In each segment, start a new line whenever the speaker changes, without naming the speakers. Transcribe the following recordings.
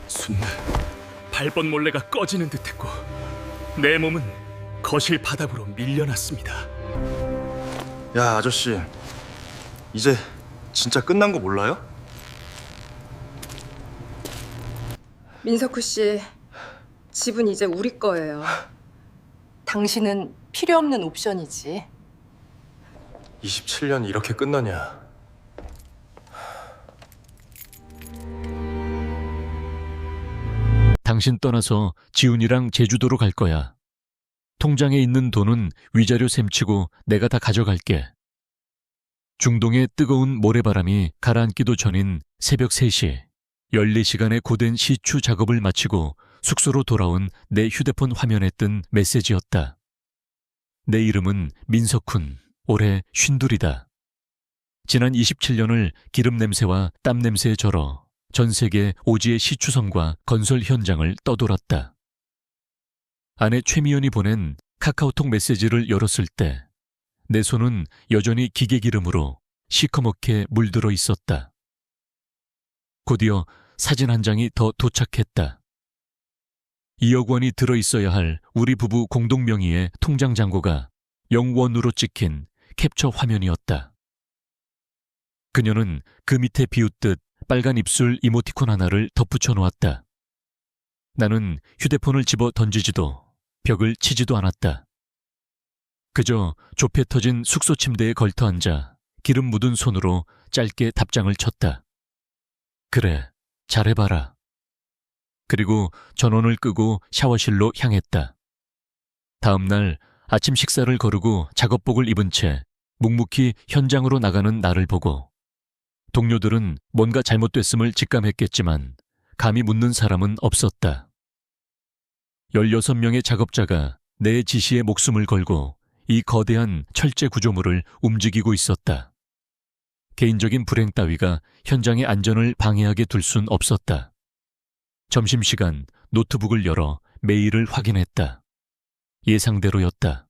순느, 발번 몰래가 꺼지는 듯했고 내 몸은 거실 바닥으로 밀려났습니다.
야, 아저씨, 이제 진짜 끝난 거 몰라요?
민석훈 씨, 집은 이제 우리 거예요.
당신은 필요 없는 옵션이지.
27년이 이렇게 끝나냐?
당신 떠나서 지훈이랑 제주도로 갈 거야. 통장에 있는 돈은 위자료 셈치고 내가 다 가져갈게. 중동의 뜨거운 모래바람이 가라앉기도 전인 새벽 3시, 14시간의 고된 시추 작업을 마치고 숙소로 돌아온 내 휴대폰 화면에 뜬 메시지였다. 내 이름은 민석훈, 올해 52이다. 지난 27년을 기름 냄새와 땀 냄새에 절어 전 세계 오지의 시추성과 건설 현장을 떠돌았다. 아내 최미연이 보낸 카카오톡 메시지를 열었을 때 내 손은 여전히 기계 기름으로 시커멓게 물들어 있었다. 곧이어 사진 한 장이 더 도착했다. 2억 원이 들어있어야 할 우리 부부 공동 명의의 통장 잔고가 0원으로 찍힌 캡처 화면이었다. 그녀는 그 밑에 비웃듯 빨간 입술 이모티콘 하나를 덧붙여 놓았다. 나는 휴대폰을 집어 던지지도 벽을 치지도 않았다. 그저 좁혀 터진 숙소 침대에 걸터 앉아 기름 묻은 손으로 짧게 답장을 쳤다. 그래, 잘해봐라. 그리고 전원을 끄고 샤워실로 향했다. 다음 날 아침 식사를 거르고 작업복을 입은 채 묵묵히 현장으로 나가는 나를 보고 동료들은 뭔가 잘못됐음을 직감했겠지만 감히 묻는 사람은 없었다. 16명의 작업자가 내 지시에 목숨을 걸고 이 거대한 철제 구조물을 움직이고 있었다. 개인적인 불행 따위가 현장의 안전을 방해하게 둘 순 없었다. 점심시간 노트북을 열어 메일을 확인했다. 예상대로였다.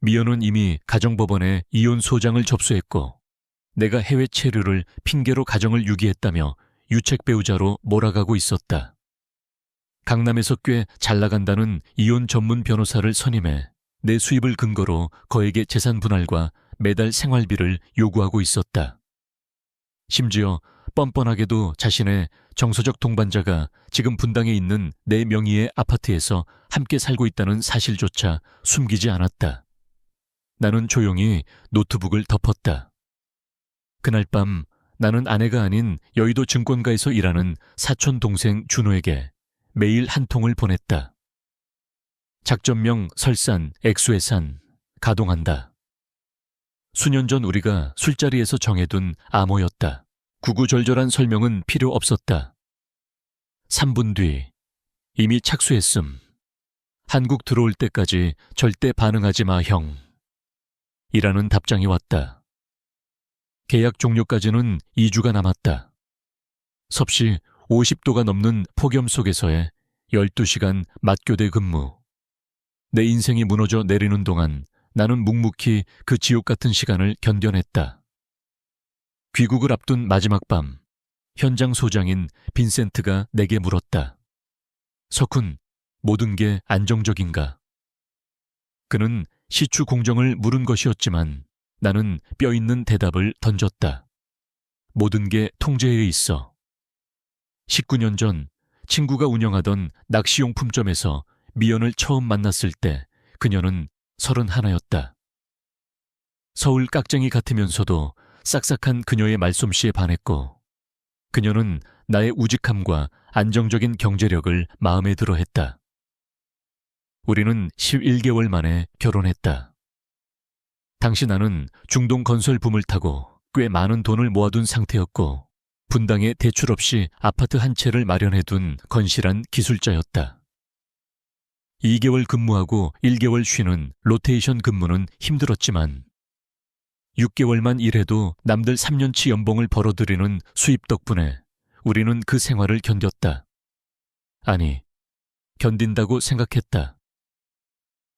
미연은 이미 가정법원에 이혼 소장을 접수했고 내가 해외 체류를 핑계로 가정을 유기했다며 유책 배우자로 몰아가고 있었다. 강남에서 꽤 잘나간다는 이혼 전문 변호사를 선임해 내 수입을 근거로 거액의 재산 분할과 매달 생활비를 요구하고 있었다. 심지어 뻔뻔하게도 자신의 정서적 동반자가 지금 분당에 있는 내 명의의 아파트에서 함께 살고 있다는 사실조차 숨기지 않았다. 나는 조용히 노트북을 덮었다. 그날 밤 나는 아내가 아닌 여의도 증권가에서 일하는 사촌 동생 준호에게 메일 한 통을 보냈다. 작전명 설산, 액수해산, 가동한다. 수년 전 우리가 술자리에서 정해둔 암호였다. 구구절절한 설명은 필요 없었다. 3분 뒤, 이미 착수했음. 한국 들어올 때까지 절대 반응하지 마, 형. 이라는 답장이 왔다. 계약 종료까지는 2주가 남았다. 섭씨 50도가 넘는 폭염 속에서의 12시간 맞교대 근무. 내 인생이 무너져 내리는 동안 나는 묵묵히 그 지옥 같은 시간을 견뎌냈다. 귀국을 앞둔 마지막 밤, 현장 소장인 빈센트가 내게 물었다. 석훈, 모든 게 안정적인가? 그는 시추 공정을 물은 것이었지만 나는 뼈있는 대답을 던졌다. 모든 게 통제에 있어. 19년 전 친구가 운영하던 낚시용품점에서 미연을 처음 만났을 때 그녀는 31였다. 서울 깍쟁이 같으면서도 싹싹한 그녀의 말솜씨에 반했고 그녀는 나의 우직함과 안정적인 경제력을 마음에 들어 했다. 우리는 11개월 만에 결혼했다. 당시 나는 중동 건설 붐을 타고 꽤 많은 돈을 모아둔 상태였고 분당에 대출 없이 아파트 한 채를 마련해둔 건실한 기술자였다. 2개월 근무하고 1개월 쉬는 로테이션 근무는 힘들었지만 6개월만 일해도 남들 3년치 연봉을 벌어들이는 수입 덕분에 우리는 그 생활을 견뎠다. 아니, 견딘다고 생각했다.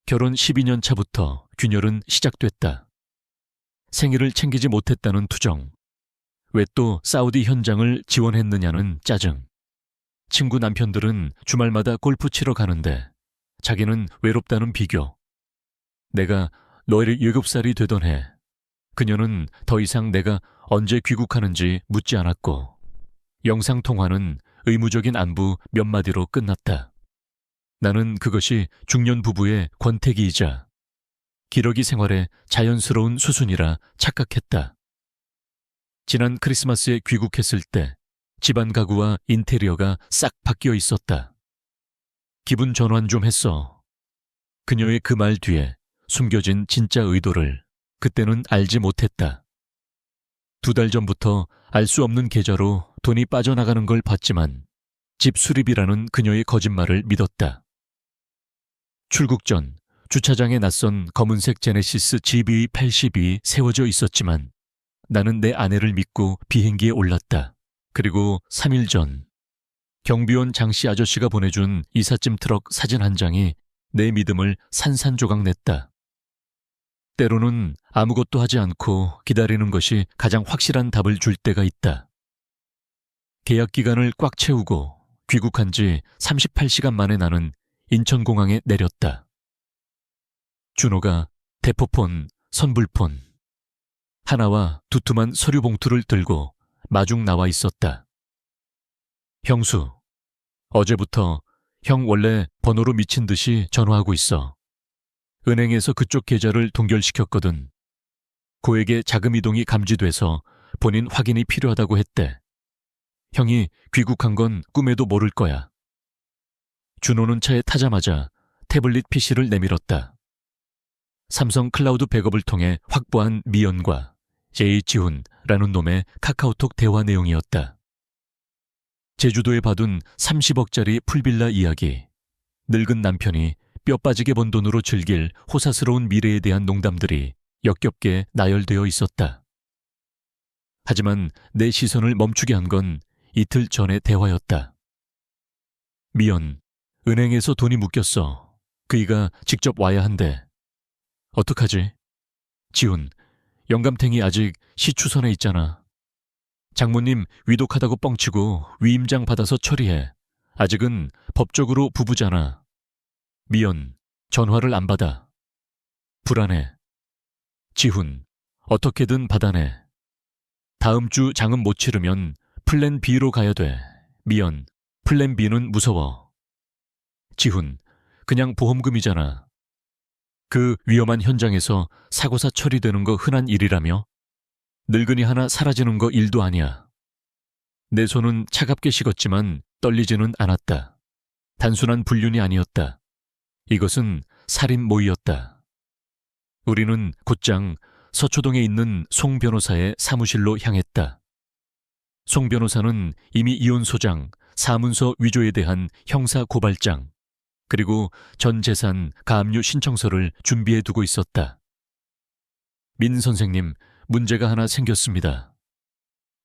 결혼 12년 차부터 균열은 시작됐다. 생일을 챙기지 못했다는 투정, 왜 또 사우디 현장을 지원했느냐는 짜증. 친구 남편들은 주말마다 골프 치러 가는데 자기는 외롭다는 비교. 내가 너희 7살이 되던 해 그녀는 더 이상 내가 언제 귀국하는지 묻지 않았고 영상통화는 의무적인 안부 몇 마디로 끝났다. 나는 그것이 중년 부부의 권태기이자 기러기 생활의 자연스러운 수순이라 착각했다. 지난 크리스마스에 귀국했을 때 집안 가구와 인테리어가 싹 바뀌어 있었다. 기분 전환 좀 했어. 그녀의 그 말 뒤에 숨겨진 진짜 의도를 그때는 알지 못했다. 2달 전부터 알 수 없는 계좌로 돈이 빠져나가는 걸 봤지만 집 수리비라는 그녀의 거짓말을 믿었다. 출국 전 주차장에 낯선 검은색 제네시스 GV80이 세워져 있었지만 나는 내 아내를 믿고 비행기에 올랐다. 그리고 3일 전 경비원 장씨 아저씨가 보내준 이삿짐 트럭 사진 한 장이 내 믿음을 산산조각냈다. 때로는 아무것도 하지 않고 기다리는 것이 가장 확실한 답을 줄 때가 있다. 계약 기간을 꽉 채우고 귀국한 지 38시간 만에 나는 인천공항에 내렸다. 준호가 대포폰, 선불폰, 하나와 두툼한 서류 봉투를 들고 마중 나와 있었다. 형수, 어제부터 형 원래 번호로 미친 듯이 전화하고 있어. 은행에서 그쪽 계좌를 동결시켰거든. 고액의 자금 이동이 감지돼서 본인 확인이 필요하다고 했대. 형이 귀국한 건 꿈에도 모를 거야. 준호는 차에 타자마자 태블릿 PC를 내밀었다. 삼성 클라우드 백업을 통해 확보한 미연과 JH훈라는 놈의 카카오톡 대화 내용이었다. 제주도에 받은 30억짜리 풀빌라 이야기, 늙은 남편이 뼈 빠지게 번 돈으로 즐길 호사스러운 미래에 대한 농담들이 역겹게 나열되어 있었다. 하지만 내 시선을 멈추게 한 건 이틀 전의 대화였다. 미연, 은행에서 돈이 묶였어. 그이가 직접 와야 한대. 어떡하지? 지훈, 영감탱이 아직 시추선에 있잖아. 장모님 위독하다고 뻥치고 위임장 받아서 처리해. 아직은 법적으로 부부잖아. 미연, 전화를 안 받아. 불안해. 지훈, 어떻게든 받아내. 다음 주 장은 못 치르면 플랜 B로 가야 돼. 미연, 플랜 B는 무서워. 지훈, 그냥 보험금이잖아. 그 위험한 현장에서 사고사 처리되는 거 흔한 일이라며? 늙은이 하나 사라지는 거 일도 아니야. 내 손은 차갑게 식었지만 떨리지는 않았다. 단순한 불륜이 아니었다. 이것은 살인 모의였다. 우리는 곧장 서초동에 있는 송 변호사의 사무실로 향했다. 송 변호사는 이미 이혼 소장, 사문서 위조에 대한 형사 고발장, 그리고 전 재산 가압류 신청서를 준비해 두고 있었다. 민 선생님, 문제가 하나 생겼습니다.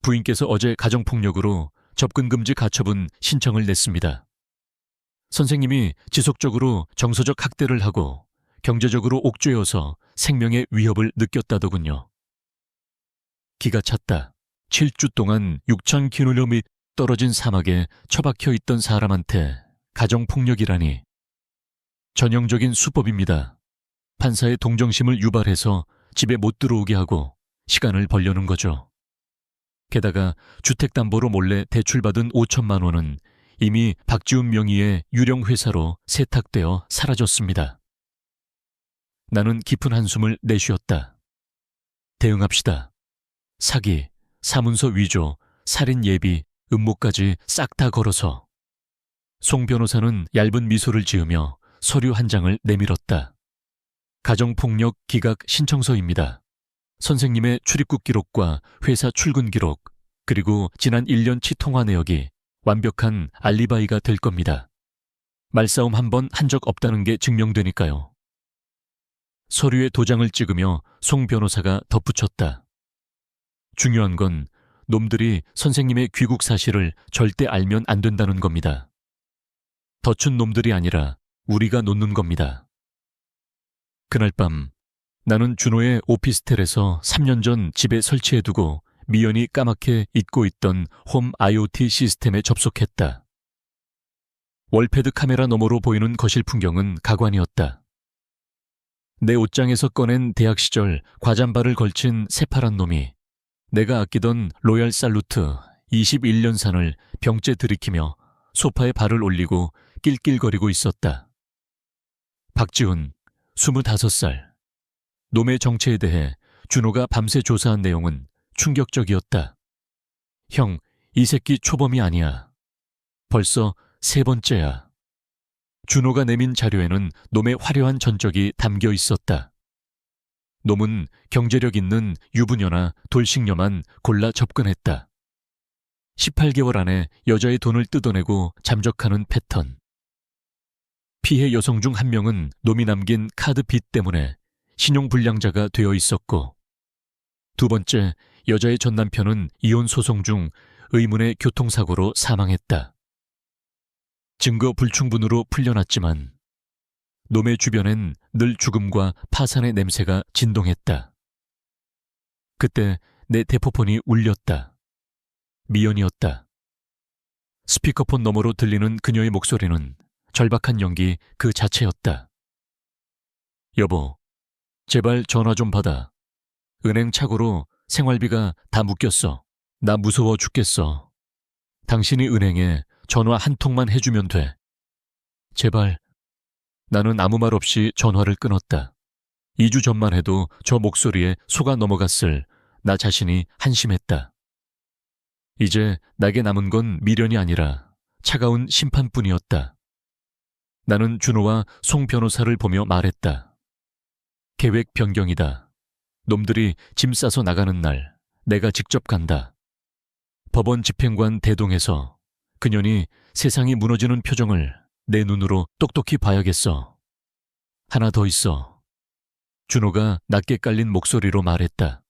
부인께서 어제 가정폭력으로 접근금지 가처분 신청을 냈습니다. 선생님이 지속적으로 정서적 학대를 하고 경제적으로 옥죄어서 생명의 위협을 느꼈다더군요. 기가 찼다. 7주 동안 6,000km 떨어진 사막에 처박혀 있던 사람한테 가정폭력이라니. 전형적인 수법입니다. 판사의 동정심을 유발해서 집에 못 들어오게 하고 시간을 벌려는 거죠. 게다가 주택담보로 몰래 대출받은 5천만 원은 이미 박지훈 명의의 유령 회사로 세탁되어 사라졌습니다. 나는 깊은 한숨을 내쉬었다. 대응합시다. 사기, 사문서 위조, 살인 예비, 음모까지 싹 다 걸어서. 송 변호사는 얇은 미소를 지으며 서류 한 장을 내밀었다. 가정폭력 기각 신청서입니다. 선생님의 출입국 기록과 회사 출근 기록, 그리고 지난 1년치 통화 내역이 완벽한 알리바이가 될 겁니다. 말싸움 한 번 한 적 없다는 게 증명되니까요. 서류에 도장을 찍으며 송 변호사가 덧붙였다. 중요한 건 놈들이 선생님의 귀국 사실을 절대 알면 안 된다는 겁니다. 덧춘 놈들이 아니라 우리가 놓는 겁니다. 그날 밤 나는 준호의 오피스텔에서 3년 전 집에 설치해두고 미연이 까맣게 잊고 있던 홈 IoT 시스템에 접속했다. 월패드 카메라 너머로 보이는 거실 풍경은 가관이었다. 내 옷장에서 꺼낸 대학 시절 과잠바를 걸친 새파란 놈이 내가 아끼던 로얄 살루트 21년산을 병째 들이키며 소파에 발을 올리고 낄낄거리고 있었다. 박지훈, 25살. 놈의 정체에 대해 준호가 밤새 조사한 내용은 충격적이었다. 형, 이 새끼 초범이 아니야. 벌써 3번째야. 준호가 내민 자료에는 놈의 화려한 전적이 담겨 있었다. 놈은 경제력 있는 유부녀나 돌싱녀만 골라 접근했다. 18개월 안에 여자의 돈을 뜯어내고 잠적하는 패턴. 피해 여성 중 한 명은 놈이 남긴 카드 빚 때문에 신용불량자가 되어 있었고, 두 번째, 여자의 전 남편은 이혼 소송 중 의문의 교통사고로 사망했다. 증거 불충분으로 풀려났지만 놈의 주변엔 늘 죽음과 파산의 냄새가 진동했다. 그때 내 대포폰이 울렸다. 미연이었다. 스피커폰 너머로 들리는 그녀의 목소리는 절박한 연기 그 자체였다. 여보, 제발 전화 좀 받아. 은행 착오로 생활비가 다 묶였어. 나 무서워 죽겠어. 당신이 은행에 전화 한 통만 해주면 돼. 제발. 나는 아무 말 없이 전화를 끊었다. 2주 전만 해도 저 목소리에 속아 넘어갔을 나 자신이 한심했다. 이제 내게 남은 건 미련이 아니라 차가운 심판뿐이었다. 나는 준호와 송 변호사를 보며 말했다. 계획 변경이다. 놈들이 짐 싸서 나가는 날 내가 직접 간다. 법원 집행관 대동에서 그년이 세상이 무너지는 표정을 내 눈으로 똑똑히 봐야겠어. 하나 더 있어. 준호가 낮게 깔린 목소리로 말했다.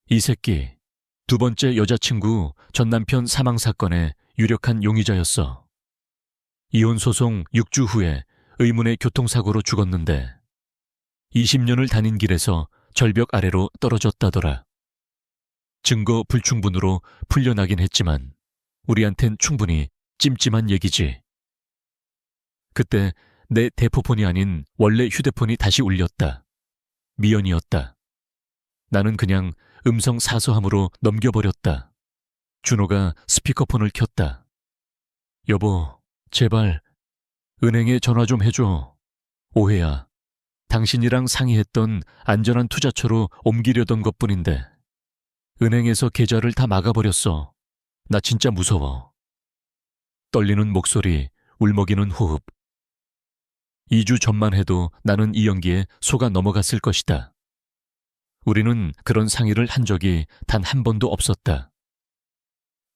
이 새끼, 두 번째 여자친구 전 남편 사망 사건의 유력한 용의자였어. 이혼 소송 6주 후에 의문의 교통사고로 죽었는데 20년을 다닌 길에서 절벽 아래로 떨어졌다더라. 증거 불충분으로 풀려나긴 했지만 우리한텐 충분히 찜찜한 얘기지. 그때 내 대포폰이 아닌 원래 휴대폰이 다시 울렸다. 미연이었다. 나는 그냥 음성 사서함으로 넘겨버렸다. 준호가 스피커폰을 켰다. 여보, 제발 은행에 전화 좀 해줘. 오해야. 당신이랑 상의했던 안전한 투자처로 옮기려던 것뿐인데 은행에서 계좌를 다 막아버렸어. 나 진짜 무서워. 떨리는 목소리, 울먹이는 호흡. 2주 전만 해도 나는 이 연기에 속아 넘어갔을 것이다. 우리는 그런 상의를 한 적이 단 한 번도 없었다.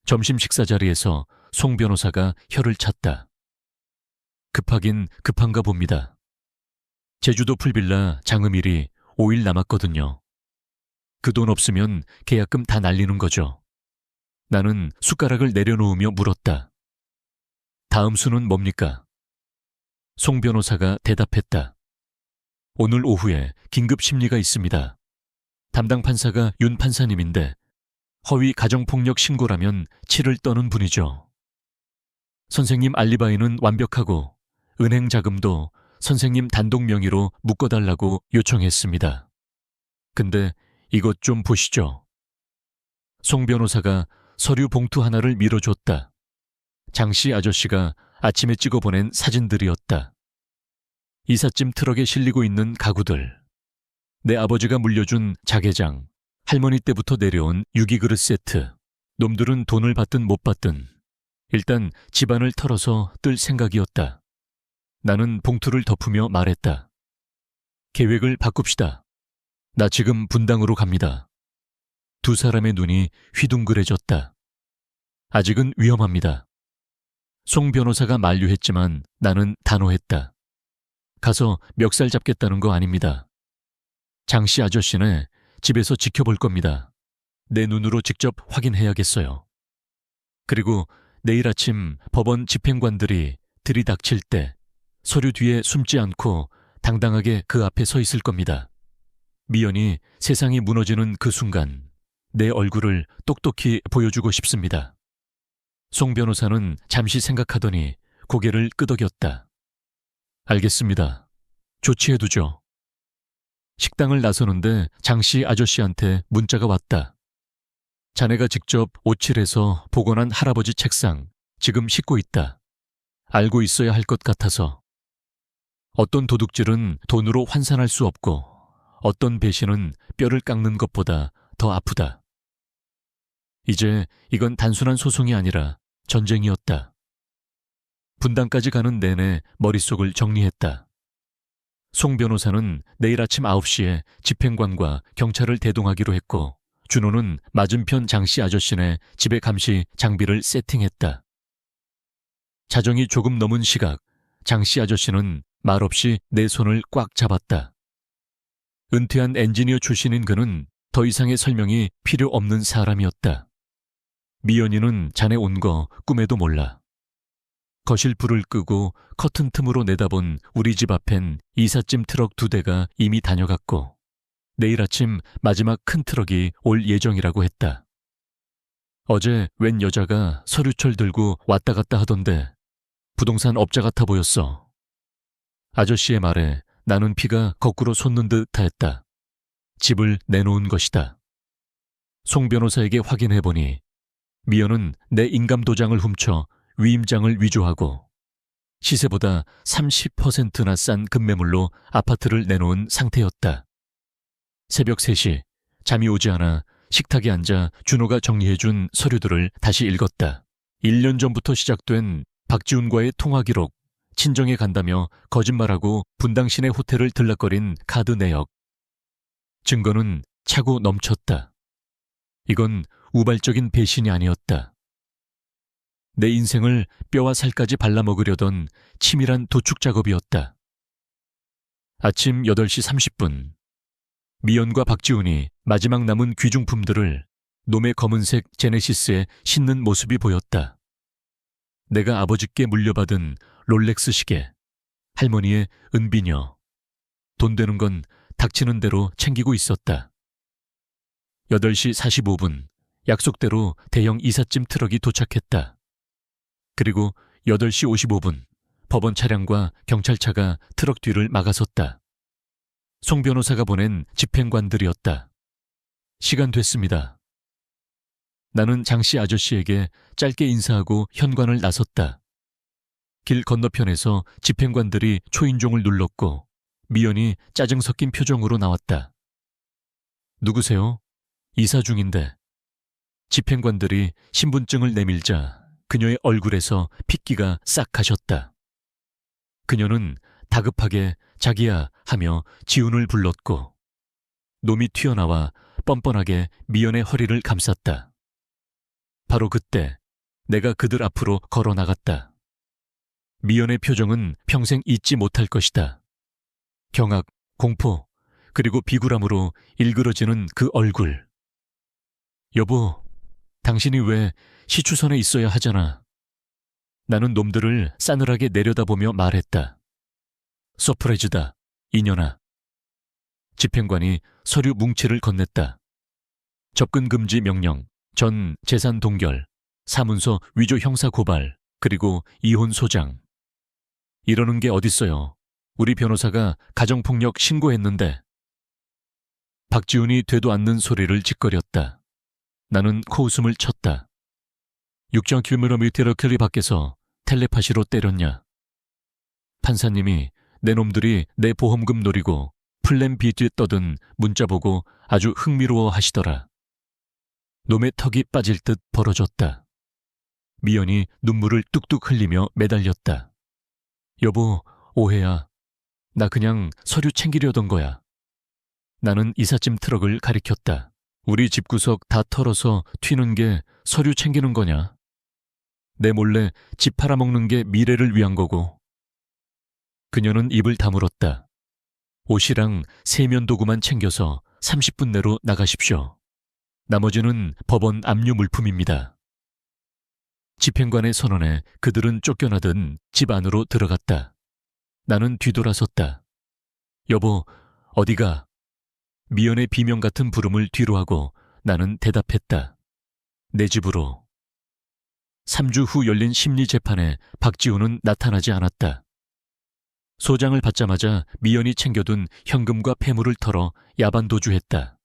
점심 식사 자리에서 송 변호사가 혀를 찼다. 급하긴 급한가 봅니다. 제주도 풀빌라 장음일이 5일 남았거든요. 그 돈 없으면 계약금 다 날리는 거죠. 나는 숟가락을 내려놓으며 물었다. 다음 수는 뭡니까? 송 변호사가 대답했다. 오늘 오후에 긴급 심리가 있습니다. 담당 판사가 윤 판사님인데 허위 가정폭력 신고라면 치를 떠는 분이죠. 선생님 알리바이는 완벽하고 은행 자금도 선생님 단독 명의로 묶어달라고 요청했습니다. 근데 이것 좀 보시죠. 송 변호사가 서류 봉투 하나를 밀어줬다. 장씨 아저씨가 아침에 찍어보낸 사진들이었다. 이삿짐 트럭에 실리고 있는 가구들, 내 아버지가 물려준 자개장, 할머니 때부터 내려온 유기그릇 세트. 놈들은 돈을 받든 못 받든 일단 집안을 털어서 뜰 생각이었다. 나는 봉투를 덮으며 말했다. 계획을 바꿉시다. 나 지금 분당으로 갑니다. 두 사람의 눈이 휘둥그레졌다. 아직은 위험합니다. 송 변호사가 만류했지만 나는 단호했다. 가서 멱살 잡겠다는 거 아닙니다. 장씨 아저씨네 집에서 지켜볼 겁니다. 내 눈으로 직접 확인해야겠어요. 그리고 내일 아침 법원 집행관들이 들이닥칠 때 서류 뒤에 숨지 않고 당당하게 그 앞에 서 있을 겁니다. 미연이 세상이 무너지는 그 순간 내 얼굴을 똑똑히 보여주고 싶습니다. 송 변호사는 잠시 생각하더니 고개를 끄덕였다. 알겠습니다. 조치해두죠. 식당을 나서는데 장씨 아저씨한테 문자가 왔다. 자네가 직접 오칠해서 복원한 할아버지 책상 지금 싣고 있다. 알고 있어야 할 것 같아서. 어떤 도둑질은 돈으로 환산할 수 없고 어떤 배신은 뼈를 깎는 것보다 더 아프다. 이제 이건 단순한 소송이 아니라 전쟁이었다. 분당까지 가는 내내 머릿속을 정리했다. 송 변호사는 내일 아침 9시에 집행관과 경찰을 대동하기로 했고 준호는 맞은편 장씨 아저씨네 집에 감시 장비를 세팅했다. 자정이 조금 넘은 시각 장씨 아저씨는 말없이 내 손을 꽉 잡았다. 은퇴한 엔지니어 출신인 그는 더 이상의 설명이 필요 없는 사람이었다. 미연이는 자네 온 거 꿈에도 몰라. 거실 불을 끄고 커튼 틈으로 내다본 우리 집 앞엔 이삿짐 트럭 2대가 이미 다녀갔고 내일 아침 마지막 큰 트럭이 올 예정이라고 했다. 어제 웬 여자가 서류철 들고 왔다 갔다 하던데 부동산 업자 같아 보였어. 아저씨의 말에 나는 피가 거꾸로 솟는 듯 하였다. 집을 내놓은 것이다. 송 변호사에게 확인해보니 미연은 내 인감도장을 훔쳐 위임장을 위조하고 시세보다 30%나 싼 급매물로 아파트를 내놓은 상태였다. 새벽 3시 잠이 오지 않아 식탁에 앉아 준호가 정리해준 서류들을 다시 읽었다. 1년 전부터 시작된 박지훈과의 통화 기록, 친정에 간다며 거짓말하고 분당 시내 호텔을 들락거린 카드 내역. 증거는 차고 넘쳤다. 이건 우발적인 배신이 아니었다. 내 인생을 뼈와 살까지 발라먹으려던 치밀한 도축 작업이었다. 아침 8시 30분, 미연과 박지훈이 마지막 남은 귀중품들을 놈의 검은색 제네시스에 싣는 모습이 보였다. 내가 아버지께 물려받은 롤렉스 시계, 할머니의 은비녀. 돈 되는 건 닥치는 대로 챙기고 있었다. 8시 45분, 약속대로 대형 이삿짐 트럭이 도착했다. 그리고 8시 55분, 법원 차량과 경찰차가 트럭 뒤를 막아섰다. 송 변호사가 보낸 집행관들이었다. 시간 됐습니다. 나는 장씨 아저씨에게 짧게 인사하고 현관을 나섰다. 길 건너편에서 집행관들이 초인종을 눌렀고 미연이 짜증 섞인 표정으로 나왔다. 누구세요? 이사 중인데. 집행관들이 신분증을 내밀자 그녀의 얼굴에서 핏기가 싹 가셨다. 그녀는 다급하게 자기야 하며 지훈을 불렀고 놈이 튀어나와 뻔뻔하게 미연의 허리를 감쌌다. 바로 그때 내가 그들 앞으로 걸어 나갔다. 미연의 표정은 평생 잊지 못할 것이다. 경악, 공포, 그리고 비굴함으로 일그러지는 그 얼굴. 여보, 당신이 왜 시추선에 있어야 하잖아. 나는 놈들을 싸늘하게 내려다보며 말했다. 서프라이즈다, 이년아. 집행관이 서류 뭉치를 건넸다. 접근 금지 명령, 전 재산 동결, 사문서 위조 형사 고발, 그리고 이혼 소장. 이러는 게 어딨어요. 우리 변호사가 가정폭력 신고했는데. 박지훈이 되도 않는 소리를 짓거렸다. 나는 코웃음을 쳤다. 6.km 밖에서 텔레파시로 때렸냐. 판사님이 내 놈들이 내 보험금 노리고 플랜 B 뒤 떠든 문자 보고 아주 흥미로워 하시더라. 놈의 턱이 빠질 듯 벌어졌다. 미연이 눈물을 뚝뚝 흘리며 매달렸다. 여보, 오해야. 나 그냥 서류 챙기려던 거야. 나는 이삿짐 트럭을 가리켰다. 우리 집구석 다 털어서 튀는 게 서류 챙기는 거냐? 내 몰래 집 팔아먹는 게 미래를 위한 거고. 그녀는 입을 다물었다. 옷이랑 세면도구만 챙겨서 30분 내로 나가십시오. 나머지는 법원 압류 물품입니다. 집행관의 선언에 그들은 쫓겨나듯 집 안으로 들어갔다. 나는 뒤돌아섰다. 여보, 어디가? 미연의 비명 같은 부름을 뒤로 하고 나는 대답했다. 내 집으로. 3주 후 열린 심리 재판에 박지훈은 나타나지 않았다. 소장을 받자마자 미연이 챙겨둔 현금과 폐물을 털어 야반도주했다.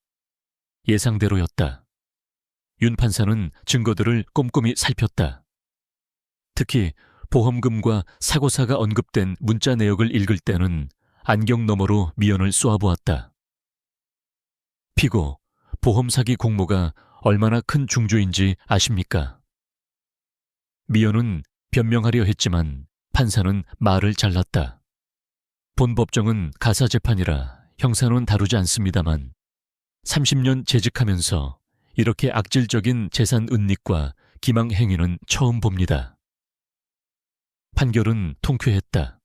예상대로였다. 윤 판사는 증거들을 꼼꼼히 살폈다. 특히 보험금과 사고사가 언급된 문자 내역을 읽을 때는 안경 너머로 미연을 쏘아보았다. 피고, 보험 사기 공모가 얼마나 큰 중조인지 아십니까? 미연은 변명하려 했지만 판사는 말을 잘랐다. 본 법정은 가사재판이라 형사는 다루지 않습니다만 30년 재직하면서 이렇게 악질적인 재산 은닉과 기망 행위는 처음 봅니다. 판결은 통쾌했다.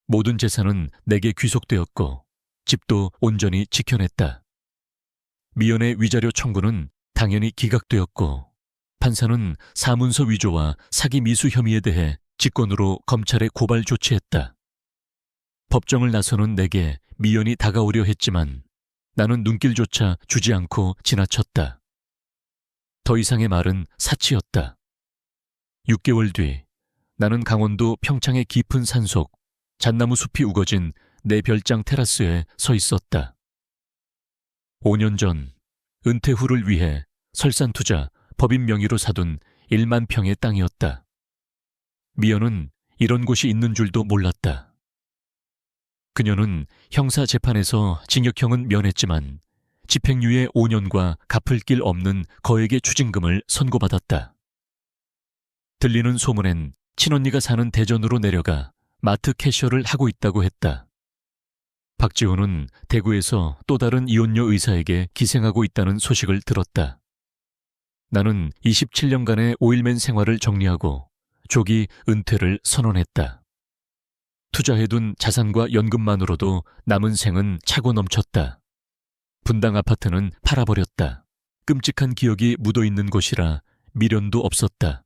모든 재산은 내게 귀속되었고 집도 온전히 지켜냈다. 미연의 위자료 청구는 당연히 기각되었고 판사는 사문서 위조와 사기 미수 혐의에 대해 직권으로 검찰에 고발 조치했다. 법정을 나서는 내게 미연이 다가오려 했지만 나는 눈길조차 주지 않고 지나쳤다. 더 이상의 말은 사치였다. 6개월 뒤 나는 강원도 평창의 깊은 산속 잣나무 숲이 우거진 내 별장 테라스에 서 있었다. 5년 전 은퇴 후를 위해 설산투자 법인 명의로 사둔 1만 평의 땅이었다. 미연은 이런 곳이 있는 줄도 몰랐다. 그녀는 형사재판에서 징역형은 면했지만 집행유예 5년과 갚을 길 없는 거액의 추징금을 선고받았다. 들리는 소문엔 친언니가 사는 대전으로 내려가 마트 캐셔를 하고 있다고 했다. 박지훈은 대구에서 또 다른 이혼녀 의사에게 기생하고 있다는 소식을 들었다. 나는 27년간의 오일맨 생활을 정리하고 조기 은퇴를 선언했다. 투자해둔 자산과 연금만으로도 남은 생은 차고 넘쳤다. 분당 아파트는 팔아버렸다. 끔찍한 기억이 묻어있는 곳이라 미련도 없었다.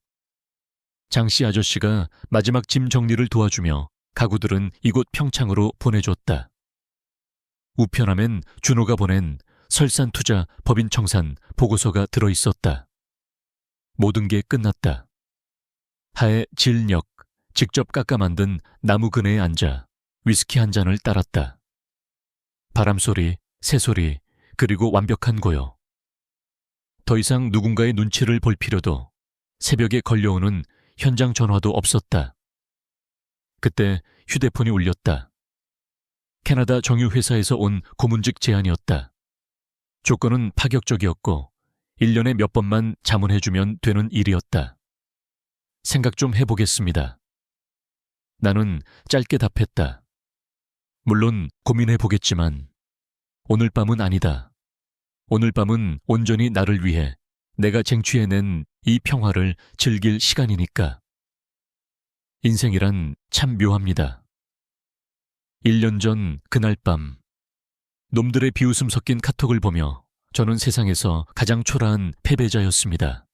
장씨 아저씨가 마지막 짐 정리를 도와주며 가구들은 이곳 평창으로 보내줬다. 우편함엔 준호가 보낸 설산투자 법인청산 보고서가 들어있었다. 모든 게 끝났다. 하에 질녘 직접 깎아 만든 나무 그네에 앉아 위스키 한 잔을 따랐다. 바람소리, 새소리, 그리고 완벽한 고요. 더 이상 누군가의 눈치를 볼 필요도, 새벽에 걸려오는 현장 전화도 없었다. 그때 휴대폰이 울렸다. 캐나다 정유회사에서 온 고문직 제안이었다. 조건은 파격적이었고 1년에 몇 번만 자문해주면 되는 일이었다. 생각 좀 해보겠습니다. 나는 짧게 답했다. 물론 고민해보겠지만 오늘 밤은 아니다. 오늘 밤은 온전히 나를 위해 내가 쟁취해낸 이 평화를 즐길 시간이니까. 인생이란 참 묘합니다. 1년 전 그날 밤 놈들의 비웃음 섞인 카톡을 보며 저는 세상에서 가장 초라한 패배자였습니다.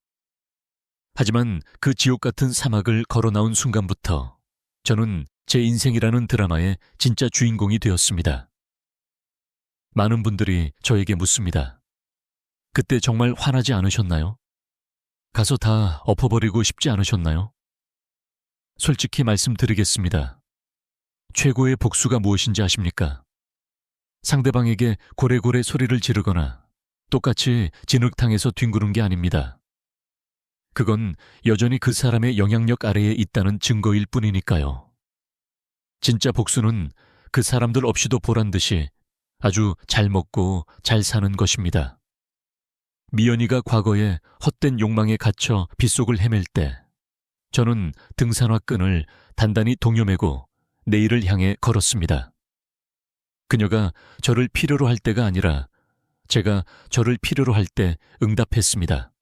하지만 그 지옥 같은 사막을 걸어 나온 순간부터 저는 제 인생이라는 드라마의 진짜 주인공이 되었습니다. 많은 분들이 저에게 묻습니다. 그때 정말 화나지 않으셨나요? 가서 다 엎어버리고 싶지 않으셨나요? 솔직히 말씀드리겠습니다. 최고의 복수가 무엇인지 아십니까? 상대방에게 고래고래 소리를 지르거나 똑같이 진흙탕에서 뒹구는 게 아닙니다. 그건 여전히 그 사람의 영향력 아래에 있다는 증거일 뿐이니까요. 진짜 복수는 그 사람들 없이도 보란 듯이 아주 잘 먹고 잘 사는 것입니다. 미연이가 과거에 헛된 욕망에 갇혀 빗속을 헤맬 때 저는 등산화 끈을 단단히 동여매고 내일을 향해 걸었습니다. 그녀가 저를 필요로 할 때가 아니라 제가 저를 필요로 할 때 응답했습니다.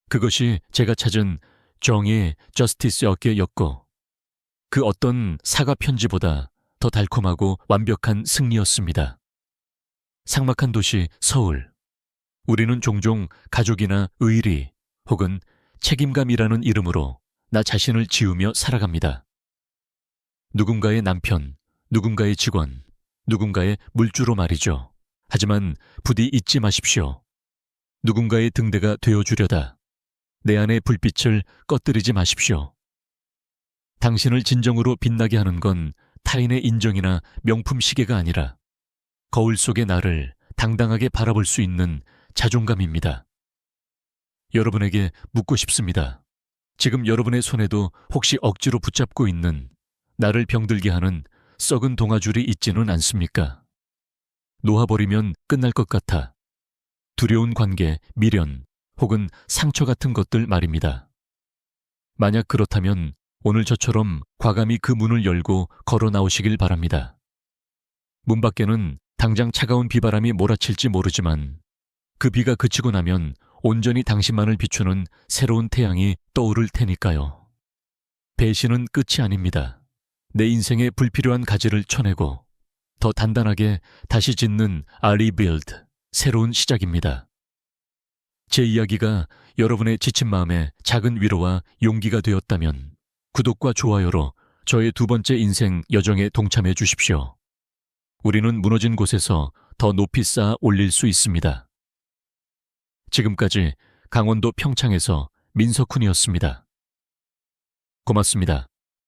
그것이 제가 찾은 정의의 저스티스였고 그 어떤 사과 편지보다 더 달콤하고 완벽한 승리였습니다. 삭막한 도시 서울. 우리는 종종 가족이나 의리 혹은 책임감이라는 이름으로 나 자신을 지우며 살아갑니다. 누군가의 남편, 누군가의 직원, 누군가의 물주로 말이죠. 하지만 부디 잊지 마십시오. 누군가의 등대가 되어주려다 내 안의 불빛을 꺼뜨리지 마십시오. 당신을 진정으로 빛나게 하는 건 타인의 인정이나 명품 시계가 아니라 거울 속의 나를 당당하게 바라볼 수 있는 자존감입니다. 여러분에게 묻고 싶습니다. 지금 여러분의 손에도 혹시 억지로 붙잡고 있는 나를 병들게 하는 썩은 동아줄이 있지는 않습니까? 놓아버리면 끝날 것 같아. 두려운 관계, 미련, 혹은 상처 같은 것들 말입니다. 만약 그렇다면 오늘 저처럼 과감히 그 문을 열고 걸어 나오시길 바랍니다. 문 밖에는 당장 차가운 비바람이 몰아칠지 모르지만 그 비가 그치고 나면 온전히 당신만을 비추는 새로운 태양이 떠오를 테니까요. 배신은 끝이 아닙니다. 내 인생의 불필요한 가지를 쳐내고 더 단단하게 다시 짓는 리빌드, 새로운 시작입니다. 제 이야기가 여러분의 지친 마음에 작은 위로와 용기가 되었다면 구독과 좋아요로 저의 두 번째 인생 여정에 동참해 주십시오. 우리는 무너진 곳에서 더 높이 쌓아 올릴 수 있습니다. 지금까지 강원도 평창에서 민석훈이었습니다. 고맙습니다.